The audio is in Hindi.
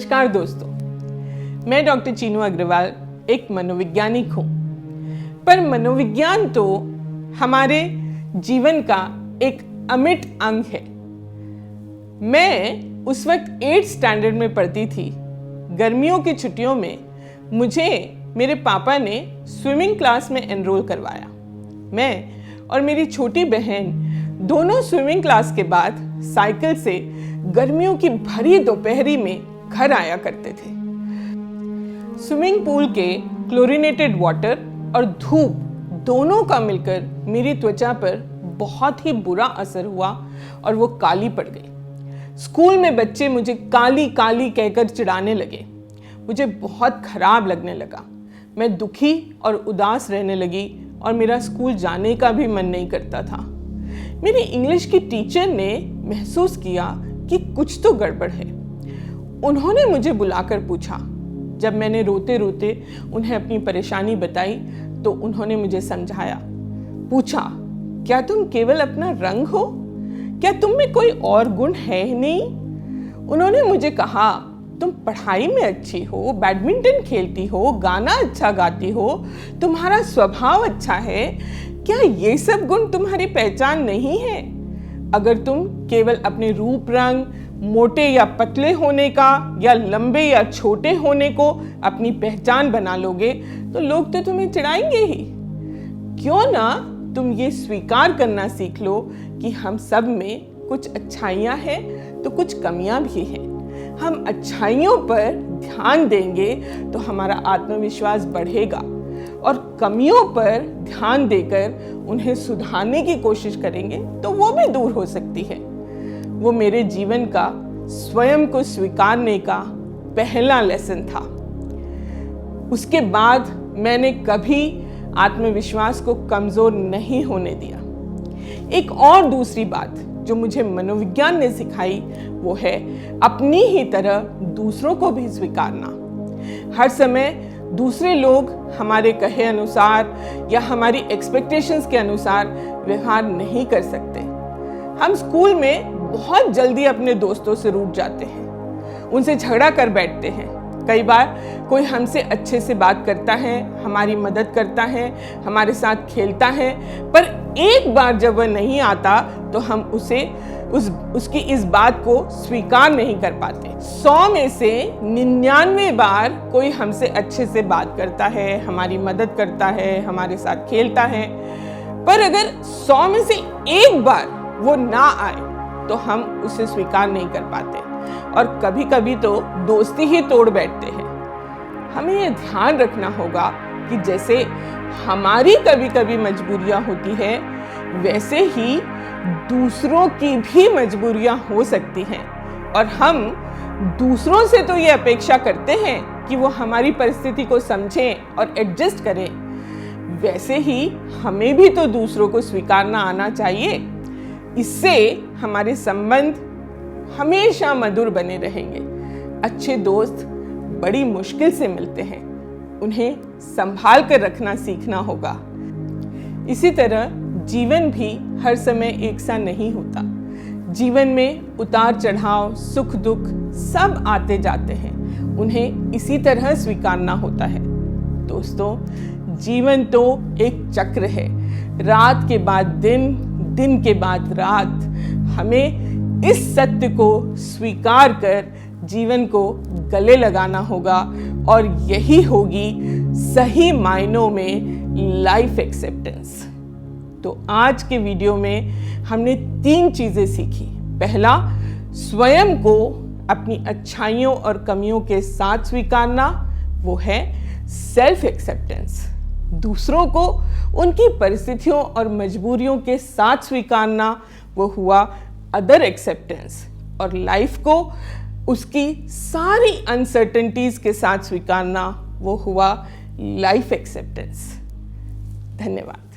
नमस्कार दोस्तों, मैं डॉक्टर चीनू अग्रवाल एक मनोवैज्ञानिक हूँ। पर मनोविज्ञान तो हमारे जीवन का एक अमिट अंग है। मैं उस वक्त 8th स्टैंडर्ड में पढ़ती थी। गर्मियों की छुट्टियों में मुझे मेरे पापा ने स्विमिंग क्लास में एनरोल करवाया। मैं और मेरी छोटी बहन दोनों स्विमिंग क्लास के बाद साइकिल से गर्मियों की भरी दोपहरी में घर आया करते थे। स्विमिंग पूल के क्लोरीनेटेड वाटर और धूप दोनों का मिलकर मेरी त्वचा पर बहुत ही बुरा असर हुआ और वो काली पड़ गई। स्कूल में बच्चे मुझे काली काली कहकर चिढ़ाने लगे। मुझे बहुत खराब लगने लगा। मैं दुखी और उदास रहने लगी और मेरा स्कूल जाने का भी मन नहीं करता था। मेरी इंग्लिश की टीचर ने महसूस किया कि कुछ तो गड़बड़ है। उन्होंने मुझे बुलाकर पूछा। जब मैंने रोते रोते उन्हें अपनी परेशानी बताई तो उन्होंने मुझे समझाया। पूछा, क्या तुम केवल अपना रंग हो? क्या तुम में कोई और गुण है ही नहीं? उन्होंने मुझे कहा, तुम पढ़ाई में अच्छी हो, बैडमिंटन खेलती हो, गाना अच्छा गाती हो, तुम्हारा स्वभाव अच्छा है। क्या ये सब गुण तुम्हारी पहचान नहीं है? अगर तुम केवल अपने रूप रंग, मोटे या पतले होने का या लंबे या छोटे होने को अपनी पहचान बना लोगे तो लोग तो तुम्हें चिढ़ाएंगे ही। क्यों ना तुम ये स्वीकार करना सीख लो कि हम सब में कुछ अच्छाइयाँ हैं तो कुछ कमियाँ भी हैं। हम अच्छाइयों पर ध्यान देंगे तो हमारा आत्मविश्वास बढ़ेगा और कमियों पर ध्यान देकर उन्हें सुधारने की कोशिश करेंगे तो वो भी दूर हो सकती है। वो मेरे जीवन का स्वयं को स्वीकारने का पहला लेसन था। उसके बाद मैंने कभी आत्मविश्वास को कमजोर नहीं होने दिया। एक और दूसरी बात जो मुझे मनोविज्ञान ने सिखाई वो है अपनी ही तरह दूसरों को भी स्वीकारना। हर समय दूसरे लोग हमारे कहे अनुसार या हमारी एक्सपेक्टेशंस के अनुसार व्यवहार नहीं कर सकते। हम स्कूल में बहुत जल्दी अपने दोस्तों से रूठ जाते हैं, उनसे झगड़ा कर बैठते हैं। कई बार कोई हमसे अच्छे से बात करता है, हमारी मदद करता है, हमारे साथ खेलता है, पर एक बार जब वह नहीं आता तो हम उसकी इस बात को स्वीकार नहीं कर पाते। 100 में से 99 बार कोई हमसे अच्छे से बात करता है, हमारी मदद करता है, हमारे साथ खेलता है, पर अगर 100 में से एक बार वो ना आए तो हम उसे स्वीकार नहीं कर पाते और कभी कभी तो दोस्ती ही तोड़ बैठते हैं। हमें ये ध्यान रखना होगा कि जैसे हमारी कभी कभी मजबूरियां होती है वैसे ही दूसरों की भी मजबूरियां हो सकती हैं और हम दूसरों से तो ये अपेक्षा करते हैं कि वो हमारी परिस्थिति को समझें और एडजस्ट करें, वैसे ही हमें भी तो दूसरों को स्वीकारना आना चाहिए। इससे हमारे संबंध हमेशा मधुर बने रहेंगे। अच्छे दोस्त बड़ी मुश्किल से मिलते हैं, उन्हें संभाल कर रखना सीखना होगा। इसी तरह जीवन भी हर समय एक सा नहीं होता। जीवन में उतार चढ़ाव, सुख दुख सब आते जाते हैं, उन्हें इसी तरह स्वीकारना होता है। दोस्तों, जीवन तो एक चक्र है। रात के बाद दिन, दिन के बाद रात। हमें इस सत्य को स्वीकार कर जीवन को गले लगाना होगा और यही होगी सही मायनों में लाइफ एक्सेप्टेंस। तो आज के वीडियो में हमने 3 चीजें सीखी। पहला, स्वयं को अपनी अच्छाइयों और कमियों के साथ स्वीकारना, वो है सेल्फ एक्सेप्टेंस। दूसरों को उनकी परिस्थितियों और मजबूरियों के साथ स्वीकारना, वो हुआ अदर एक्सेप्टेंस। और लाइफ को उसकी सारी अनसर्टेनिटीज के साथ स्वीकारना, वो हुआ लाइफ एक्सेप्टेंस। धन्यवाद।